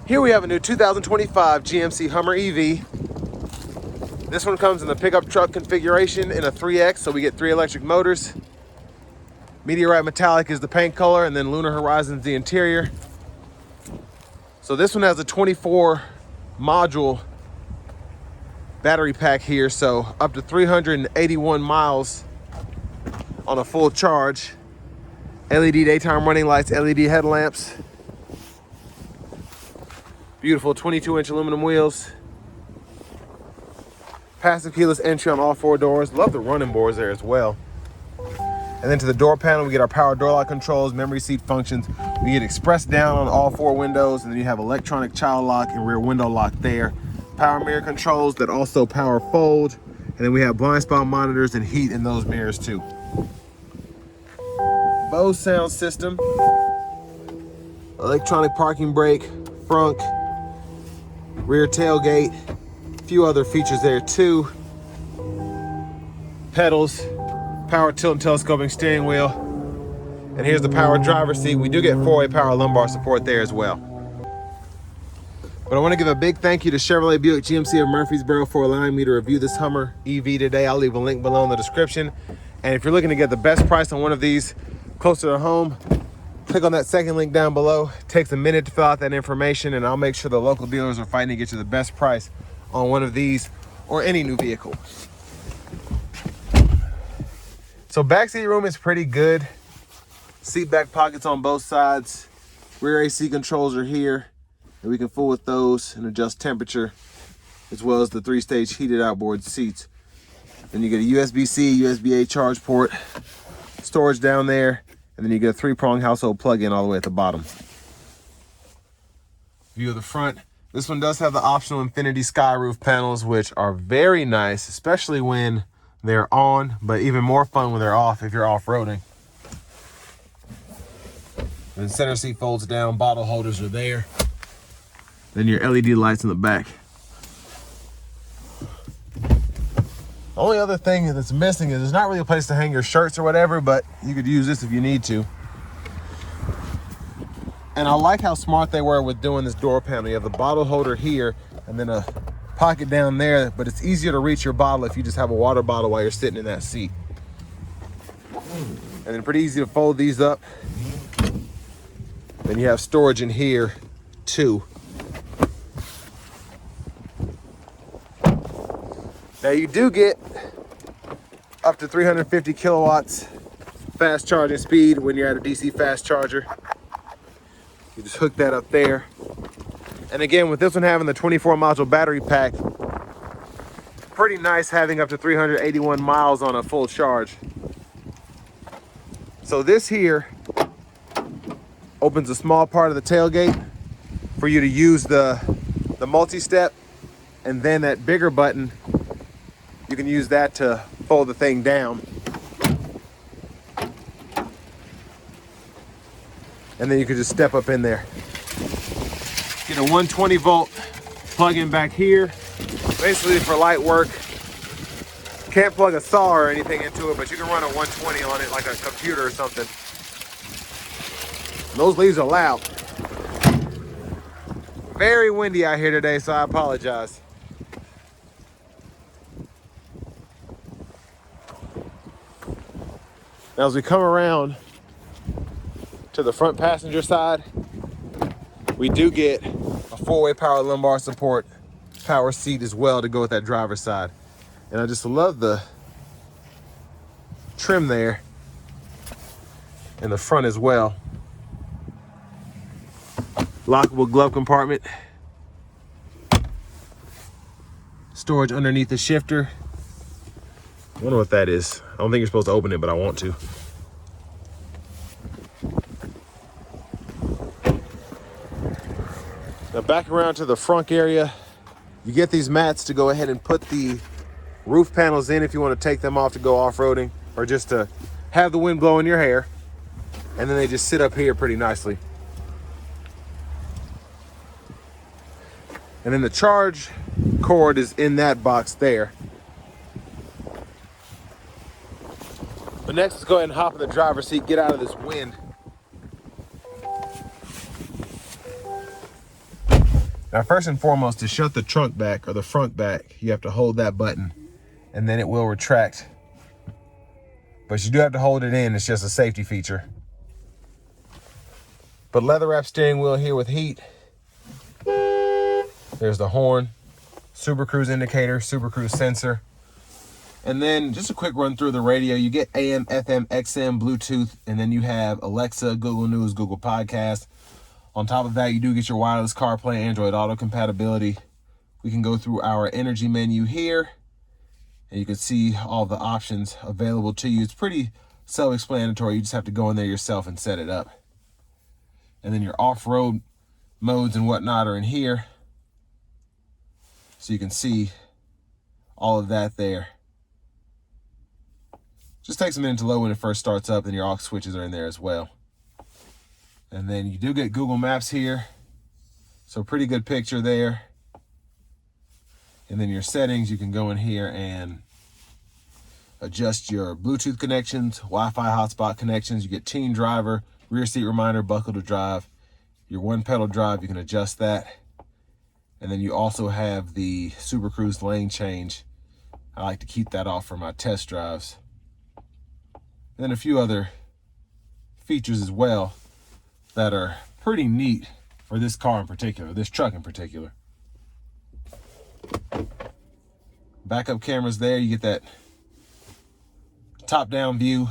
Here we have a new 2025 GMC Hummer EV. This one comes in the pickup truck configuration in a 3X, so we get 3 electric motors. Meteorite Metallic is the paint color, and then Lunar Horizon is the interior. So this one has a 24 module battery pack here, so up to 381 miles on a full charge. LED daytime running lights, LED headlamps. Beautiful 22-inch aluminum wheels. Passive keyless entry on all 4 doors. Love the running boards there as well. And then to the door panel, we get our power door lock controls, memory seat functions. We get express down on all 4 windows, and then you have electronic child lock and rear window lock there. Power mirror controls that also power fold. And then we have blind spot monitors and heat in those mirrors too. Bose sound system. Electronic parking brake, front, rear tailgate, a few other features there too. Pedals, power tilt and telescoping steering wheel. And here's the power driver's seat. We do get 4-way power lumbar support there as well. But I want to give a big thank you to Chevrolet Buick GMC of Murfreesboro for allowing me to review this Hummer EV today. I'll leave a link below in the description. And if you're looking to get the best price on one of these closer to home, click on that second link down below. It takes a minute to fill out that information, and I'll make sure the local dealers are fighting to get you the best price on one of these or any new vehicle. So backseat room is pretty good. Seat back pockets on both sides. Rear AC controls are here, and we can fool with those and adjust temperature, as well as the 3-stage heated outboard seats. Then you get a USB-C, USB-A charge port, storage down there, and then you get a 3-prong household plug-in all the way at the bottom. View of the front. This one does have the optional Infinity Sky Roof panels, which are very nice, especially when they're on, but even more fun when they're off if you're off-roading. Then center seat folds down, bottle holders are there. Then your LED lights in the back. The only other thing that's missing is there's not really a place to hang your shirts or whatever, but you could use this if you need to. And I like how smart they were with doing this door panel. You have the bottle holder here and then a pocket down there, but it's easier to reach your bottle if you just have a water bottle while you're sitting in that seat. And then pretty easy to fold these up. Then you have storage in here too. Now you do get up to 350 kilowatts fast charging speed when you're at a DC fast charger. You just hook that up there. And again, with this one having the 24 module battery pack, pretty nice having up to 381 miles on a full charge. So this here opens a small part of the tailgate for you to use the multi-step, and then that bigger button, you can use that to fold the thing down. And then you can just step up in there. Get a 120 volt plug-in back here, basically for light work. Can't plug a saw or anything into it, but you can run a 120 on it like a computer or something. Those leaves are loud. Very windy out here today, so I apologize. Now as we come around to the front passenger side, we do get a 4-way power lumbar support power seat as well to go with that driver's side. And I just love the trim there in the front as well. Lockable glove compartment. Storage underneath the shifter. I wonder what that is. I don't think you're supposed to open it, but I want to. Now back around to the front area, you get these mats to go ahead and put the roof panels in if you want to take them off to go off-roading or just to have the wind blow in your hair. And then they just sit up here pretty nicely. And then the charge cord is in that box there. But next, let's go ahead and hop in the driver's seat, get out of this wind. Now, first and foremost, to shut the trunk back or the front back, you have to hold that button and then it will retract. But you do have to hold it in. It's just a safety feature. But leather wrap steering wheel here with heat. There's the horn, Super Cruise indicator, Super Cruise sensor. And then just a quick run through the radio. You get AM, FM, XM, Bluetooth, and then you have Alexa, Google News, Google Podcast. On top of that, you do get your wireless CarPlay, Android Auto compatibility. We can go through our energy menu here, and you can see all the options available to you. It's pretty self-explanatory. You just have to go in there yourself and set it up. And then your off-road modes and whatnot are in here. So you can see all of that there. Just takes a minute to load when it first starts up, and your aux switches are in there as well. And then you do get Google Maps here. So pretty good picture there. And then your settings, you can go in here and adjust your Bluetooth connections, Wi-Fi hotspot connections. You get teen driver, rear seat reminder, buckle to drive. Your one pedal drive, you can adjust that. And then you also have the Super Cruise lane change. I like to keep that off for my test drives. And then a few other features as well that are pretty neat for this car in particular, this truck in particular. Backup cameras there, you get that top-down view,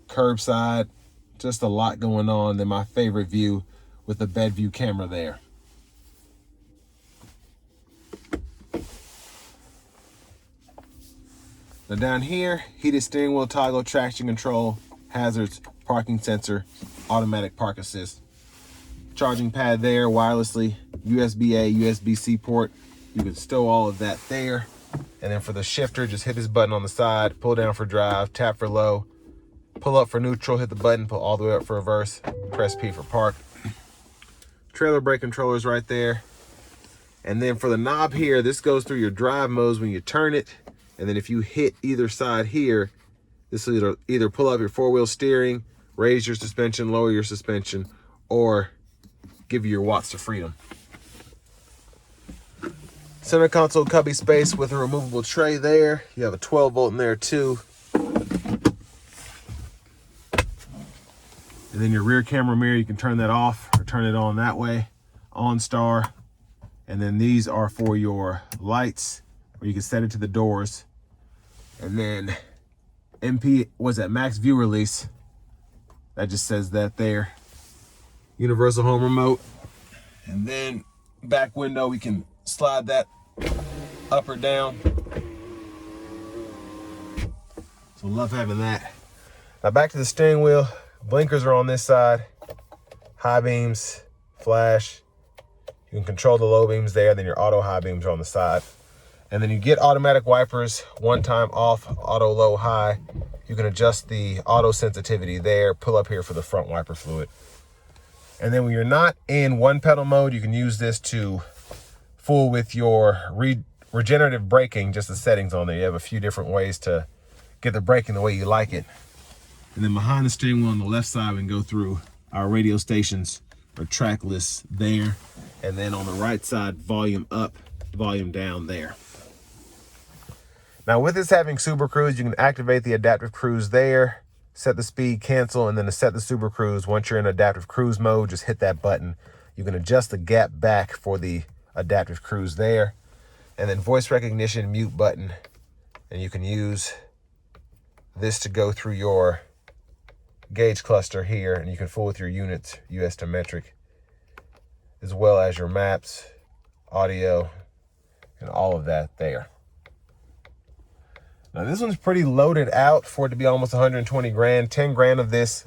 curbside, just a lot going on. Then my favorite view with the bed view camera there. Now down here, heated steering wheel toggle, traction control, hazards, parking sensor, automatic park assist. Charging pad there, wirelessly, USB-A, USB-C port. You can stow all of that there. And then for the shifter, just hit this button on the side, pull down for drive, tap for low, pull up for neutral, hit the button, pull all the way up for reverse, press P for park. Trailer brake controllers right there. And then for the knob here, this goes through your drive modes when you turn it. And then if you hit either side here, this will either pull up your four-wheel steering, raise your suspension, lower your suspension, or give you your watts to freedom. Center console cubby space with a removable tray there. You have a 12 volt in there too. And then your rear camera mirror, you can turn that off or turn it on that way. OnStar. And then these are for your lights, where you can set it to the doors. And then MP, was that max view release? That just says that there. Universal home remote. And then back window, we can slide that up or down. So love having that. Now back to the steering wheel. Blinkers are on this side. High beams, flash. You can control the low beams there. Then your auto high beams are on the side. And then you get automatic wipers, one time off, auto low high. You can adjust the auto sensitivity there, pull up here for the front wiper fluid. And then when you're not in one pedal mode, you can use this to fool with your regenerative braking, just the settings on there. You have a few different ways to get the braking the way you like it. And then behind the steering wheel on the left side, we can go through our radio stations or track lists there. And then on the right side, volume up, volume down there. Now with this having Super Cruise, you can activate the adaptive cruise there, set the speed, cancel, and then to set the Super Cruise, once you're in adaptive cruise mode, just hit that button. You can adjust the gap back for the adaptive cruise there. And then voice recognition, mute button. And you can use this to go through your gauge cluster here, and you can fool with your units, US to metric, as well as your maps, audio, and all of that there. Now this one's pretty loaded out for it to be almost 120 grand. 10 grand of this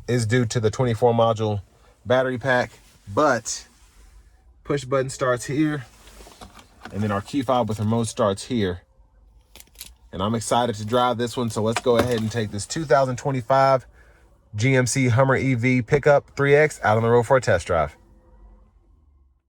is due to the 24 module battery pack, but push button starts here, and then our key fob with remote starts here. And I'm excited to drive this one, so let's go ahead and take this 2025 GMC Hummer EV pickup 3X out on the road for a test drive.